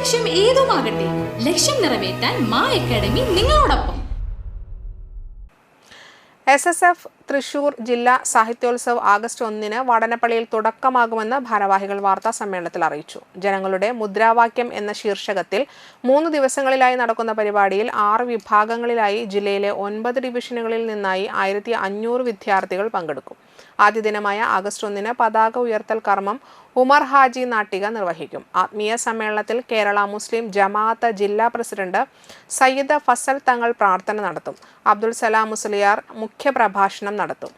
ലക്ഷ്യം ഏതുമാകട്ടെ, ലക്ഷ്യം നിറവേറ്റാൻ മാ അക്കാഡമി നിങ്ങളോടൊപ്പം. SSF തൃശൂർ ജില്ലാ സാഹിത്യോത്സവ് ആഗസ്റ്റ് 1 വടനപ്പള്ളിയിൽ തുടക്കമാകുമെന്ന് ഭാരവാഹികൾ വാർത്താ സമ്മേളനത്തിൽ അറിയിച്ചു. ജനങ്ങളുടെ മുദ്രാവാക്യം എന്ന ശീർഷകത്തിൽ 3 ദിവസങ്ങളിലായി നടക്കുന്ന പരിപാടിയിൽ 6 വിഭാഗങ്ങളിലായി ജില്ലയിലെ 9 ഡിവിഷനുകളിൽ നിന്നായി 1500 വിദ്യാർത്ഥികൾ പങ്കെടുക്കും. ആദ്യ ദിനമായ ആഗസ്റ്റ് 1 പതാക ഉയർത്തൽ കർമ്മം ഉമർ ഹാജി നാട്ടിക നിർവഹിക്കും. ആത്മീയ സമ്മേളനത്തിൽ കേരള മുസ്ലിം ജമാഅത്ത് ജില്ലാ പ്രസിഡന്റ് സയ്യിദ് ഫസൽ തങ്ങൾ പ്രാർത്ഥന നടത്തും. അബ്ദുൽ സലാം മുസ്ലിയാർ മുഖ്യപ്രഭാഷണം നടത്തും.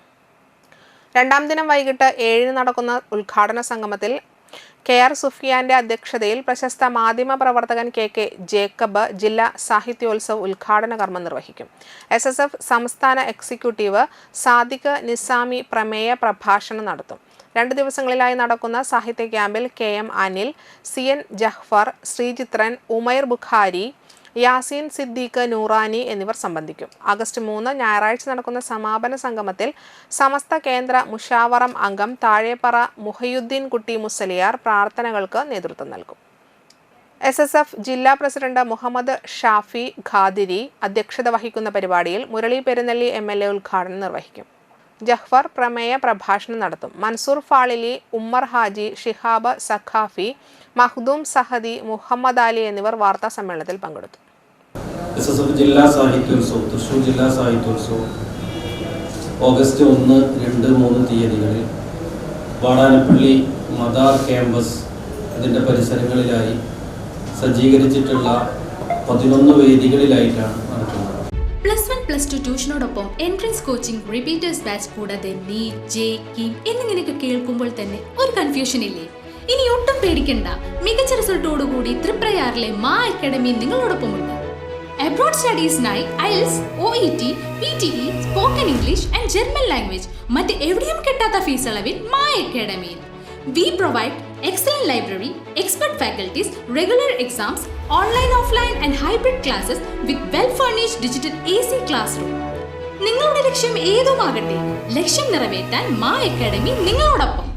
രണ്ടാം ദിനം വൈകിട്ട് 7 നടക്കുന്ന ഉദ്ഘാടന സംഗമത്തിൽ KR സുഫിയാന്റെ അധ്യക്ഷതയിൽ പ്രശസ്ത മാധ്യമ പ്രവർത്തകൻ KK ജേക്കബ് ജില്ലാ സാഹിത്യോത്സവ് ഉദ്ഘാടന കർമ്മം നിർവഹിക്കും. SSF സംസ്ഥാന എക്സിക്യൂട്ടീവ് സാദിഖ് നിസാമി പ്രമേയ പ്രഭാഷണം നടത്തും. 2 ദിവസങ്ങളിലായി നടക്കുന്ന സാഹിത്യ ക്യാമ്പിൽ KM അനിൽ, CN ജഹ്ഫർ, ശ്രീചിത്രൻ, ഉമൈർ ബുഖാരി, യാസീൻ സിദ്ദീഖ് നൂറാനി എന്നിവർ സംബന്ധിക്കും. ആഗസ്റ്റ് 3 ഞായറാഴ്ച നടക്കുന്ന സമാപന സംഗമത്തിൽ സമസ്ത കേന്ദ്ര മുഷാവറം അംഗം താഴേപ്പറ മുഹയുദ്ദീൻ കുട്ടി മുസലിയാർ പ്രാർത്ഥനകൾക്ക് നേതൃത്വം നൽകും. SSF ജില്ലാ പ്രസിഡന്റ് മുഹമ്മദ് ഷാഫി ഖാദിരി അധ്യക്ഷത വഹിക്കുന്ന പരിപാടിയിൽ മുരളി പെരുന്നെല്ലി MLA ഉദ്ഘാടനം നിർവഹിക്കും. ജഹ്ഫർ പ്രമേയ പ്രഭാഷണം നടത്തും. മൻസൂർ ഫാളിലി, ഉമ്മർ ഹാജി, ഷിഹാബ് സഖാഫി, മഖ്ദൂം സഹദി, മുഹമ്മദ് അലി എന്നിവർ വാർത്താ സമ്മേളനത്തിൽ പങ്കെടുത്തു. SSF ജില്ലാ സാഹിത്യോത്സവം തൃശൂർ ജില്ലാ സാഹിത്യോത്സവം ഓഗസ്റ്റ് 1, 2, 3 തീയതികളിൽ വാടാനപ്പള്ളി മദാർ ക്യാമ്പസ് ഇതിൻ്റെ പരിസരങ്ങളിലായി സജ്ജീകരിച്ചിട്ടുള്ള 11 വേദികളിലായിട്ടാണ് നടക്കുന്നത്. +1, +2 ട്യൂഷനോടൊപ്പം എൻട്രൻസ് കോച്ചിങ്, റിപ്പീറ്റേഴ്സ് ബാച്ച് കൂടാതെ നീറ്റ്, JEE എന്നിങ്ങനെയൊക്കെ കേൾക്കുമ്പോൾ തന്നെ ഒരു കൺഫ്യൂഷൻ ഇല്ലേ? ഇനി ഒട്ടും പേടിക്കണ്ട. മികച്ച റിസൾട്ടോടുകൂടി തൃപ്രയാറിലെ മാ അക്കാഡമി നിങ്ങളോടൊപ്പമുണ്ട്. അബ്രോഡ് സ്റ്റഡീസിനായി IELTS, OET, PTE, spoken English and German language മറ്റ് എവിടെയും കിട്ടാത്ത ഫീസ് അളവിൽ മാ അക്കാഡമിയിൽ. We provide excellent library, expert faculties, regular exams, online, offline and hybrid classes with well-furnished digital AC classroom. നിങ്ങളുടെ ലക്ഷ്യം ഏതുമാകട്ടെ, ലക്ഷ്യം നിറവേറ്റാൻ മാ അക്കാഡമി നിങ്ങളോടൊപ്പം.